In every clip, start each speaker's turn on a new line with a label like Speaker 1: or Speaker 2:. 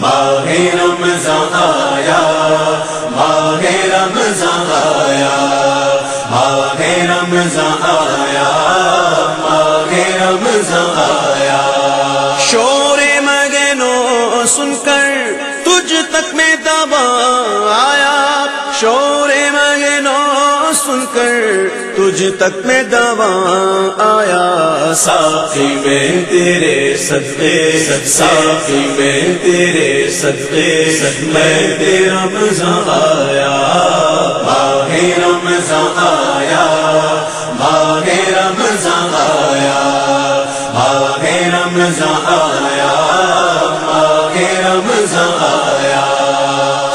Speaker 1: ماہ رمضان آیا، ماہ رمضان آیا، ماہ رمضان آیا، ماہ رمضان آیا۔
Speaker 2: شور مگنو سن کر تجھ تک میں دعویٰ آیا، شور مگنو سن کر تجھ تک میں دعویٰ آیا۔
Speaker 1: ساقی میں تیرے صدقے، ساقی میں تیرے صدقے، میں تیرا رمضان آیا، ماہ رمضان آیا، ماہ رمضان آیا، ماہ رمضان آیا، ماہ رمضان آیا۔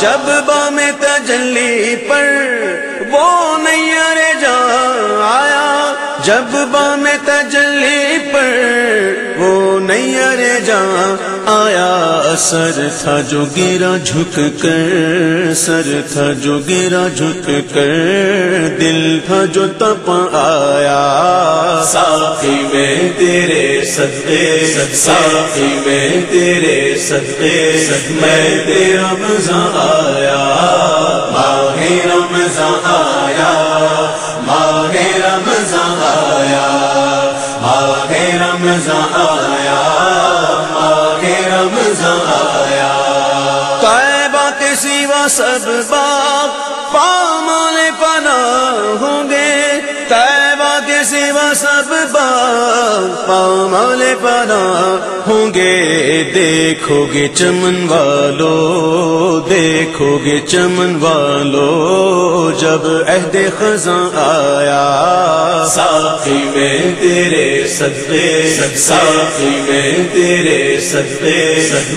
Speaker 2: جب بام تجلی پر وہ نیر جا آیا، جب بام تجلی پر وہ نیر جا آیا۔ سر تھا جو گرا جھک کر، سر تھا جو گرا جھک کر، دل تھا جو تپ آیا۔
Speaker 1: ساقی میں تیرے صدقے، ساقی میں تیرے صدقے، میں تیرا رمضان آیا، ماہ رمضان آیا، ماہ رمضان آیا، ماہ رمضان آیا، ماہ رمضان آیا۔
Speaker 2: طیبہ کے سوا سب باغ پامال پناہ ہوں گے، طیبہ کے سوا سب باغ پامال پناہ ہوں گے۔ دیکھو گے چمن والو، دیکھو گے چمن والو، جب عہد خزاں آیا۔
Speaker 1: ساقی میں تیرے صدقے، ساقی میں تیرے صدقے،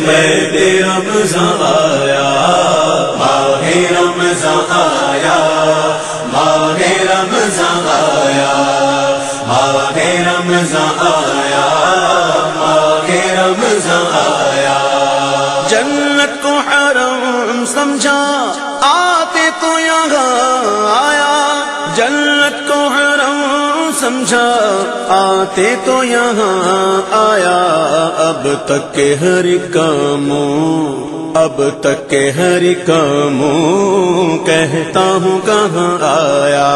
Speaker 1: میں تیرا رمضان آیا، ماہ رمضان آیا، ماہ رمضان آیا، ماہ رمضان آیا، ماہ رمضان آیا۔
Speaker 2: جنت کو حرم سمجھا آتے تو یہاں آیا، جنت کو حرم سمجھا آتے تو یہاں آیا۔ اب تک کے ہر کاموں، اب تک کے ہر کاموں، کہتا ہوں کہاں آیا۔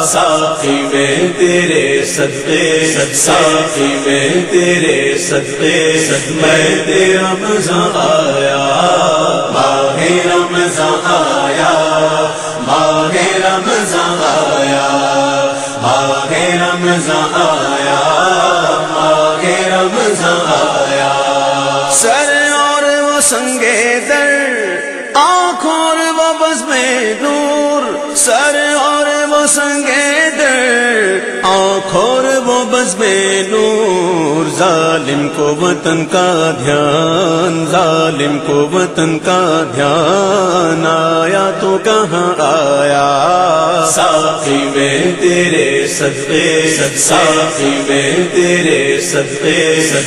Speaker 1: ساقی میں تیرے صدقے، ساقی میں تیرے صدقے، میں تیرا رمضان آیا، ماہ رمضان آیا، ماہ رمضان آیا، ماہ رمضان آیا، ماہ رمضان آیا۔
Speaker 2: سر اور وہ سنگے در، آنکھ اور وہ بزم نور، سر اور وہ سنگے در، آنکھ اور وہ بزم نور۔ ظالم کو وطن کا دھیان، ظالم کو وطن کا دھیان آیا تو کہاں آیا۔
Speaker 1: ساقی میں تیرے صدقے، ساقی میں تیرے صدقے،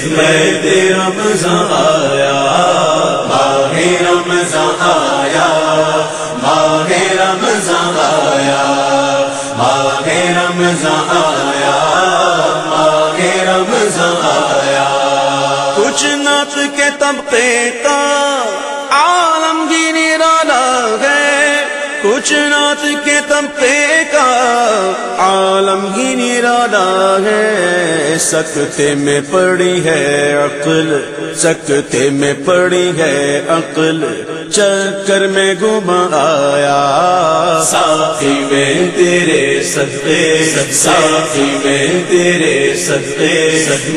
Speaker 1: میں تیرا رمضان آیا، ماہ رمضان آیا، ماہ رمضان آیا، ماہ رمضان آیا، ماہ رمضان آیا۔
Speaker 2: کچھ نعت کے طبقے کا عالمگیر نرالا ہے، کچھ نعت کے طبقے کا عالمگیر نرالا ہے۔ سکتے میں پڑی ہے عقل، سکتے میں پڑی ہے عقل، چکر میں گم آیا۔
Speaker 1: ساقی میں تیرے صدقے، ساقی میں تیرے صدقے،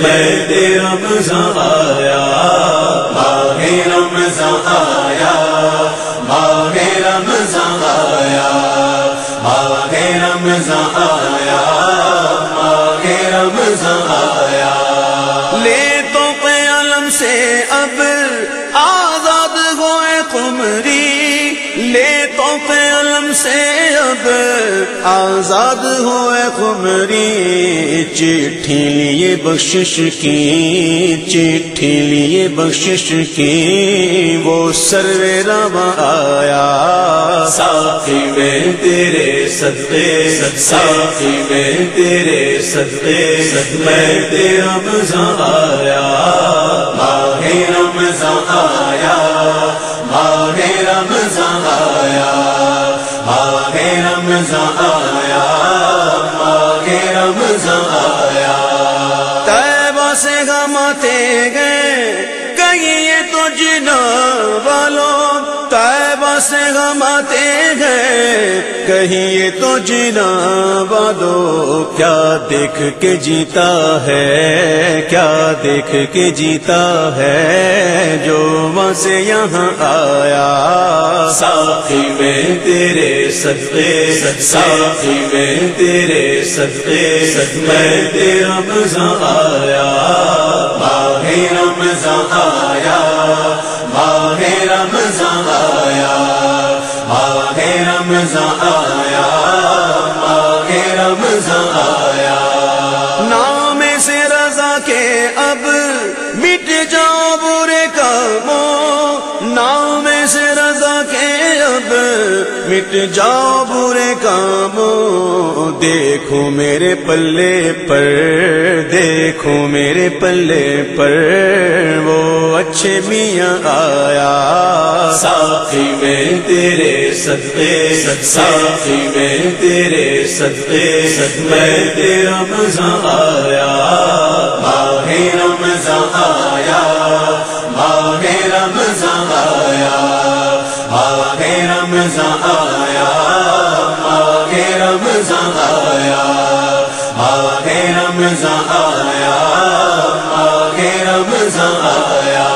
Speaker 1: میں تیرا رمضان آیا، ماہ رمضان آیا، ماہ رمضان آیا، ماہ رمضان آیا، ماہ رمضان آیا۔
Speaker 2: لے تو قلم سے اب آزاد ہوئے قمری، لے تو قلم سے اب آزاد ہوئے قمری۔ چٹھی لیے بخشش کی، چٹھی لیے بخشش کی، وہ سروے رواں آیا۔
Speaker 1: ساقی میں تیرے صدقے، ساقی میں تیرے صدقے، میں تیرا رمضان آیا، ماہ رمضان آیا،
Speaker 2: سے غماتے گئے کہیں یہ تو جنا والوں طیبہ سے غماتے گئے کہیں یہ تو جنا والوں کیا دیکھ کے جیتا ہے کیا دیکھ کے جیتا ہے جو وہاں سے یہاں آیا
Speaker 1: ساقی میں تیرے صدقے ساقی میں تیرے صدقے میں تیرا مزہ آیا ماہ رمضان آیا ماہ رمضان آیا ماہ رمضان آیا ماہ رمضان آیا
Speaker 2: نام سے رضا کے اب مٹ جاؤ برے کاموں نام سے رضا کے اب مٹ جاؤ برے کاموں دیکھو میرے پلے پر دیکھو میرے پلے پر وہ اچھے میاں آیا
Speaker 1: ساقی میں تیرے صدقے ساقی میں تیرے صدقے میں تیرا مزہ آیا ماہ رمضان آیا ماہ رمضان آیا ماہ رمضان آیا ماہ رمضان آیا ماہ رمضان آیا ماہ رمضان آیا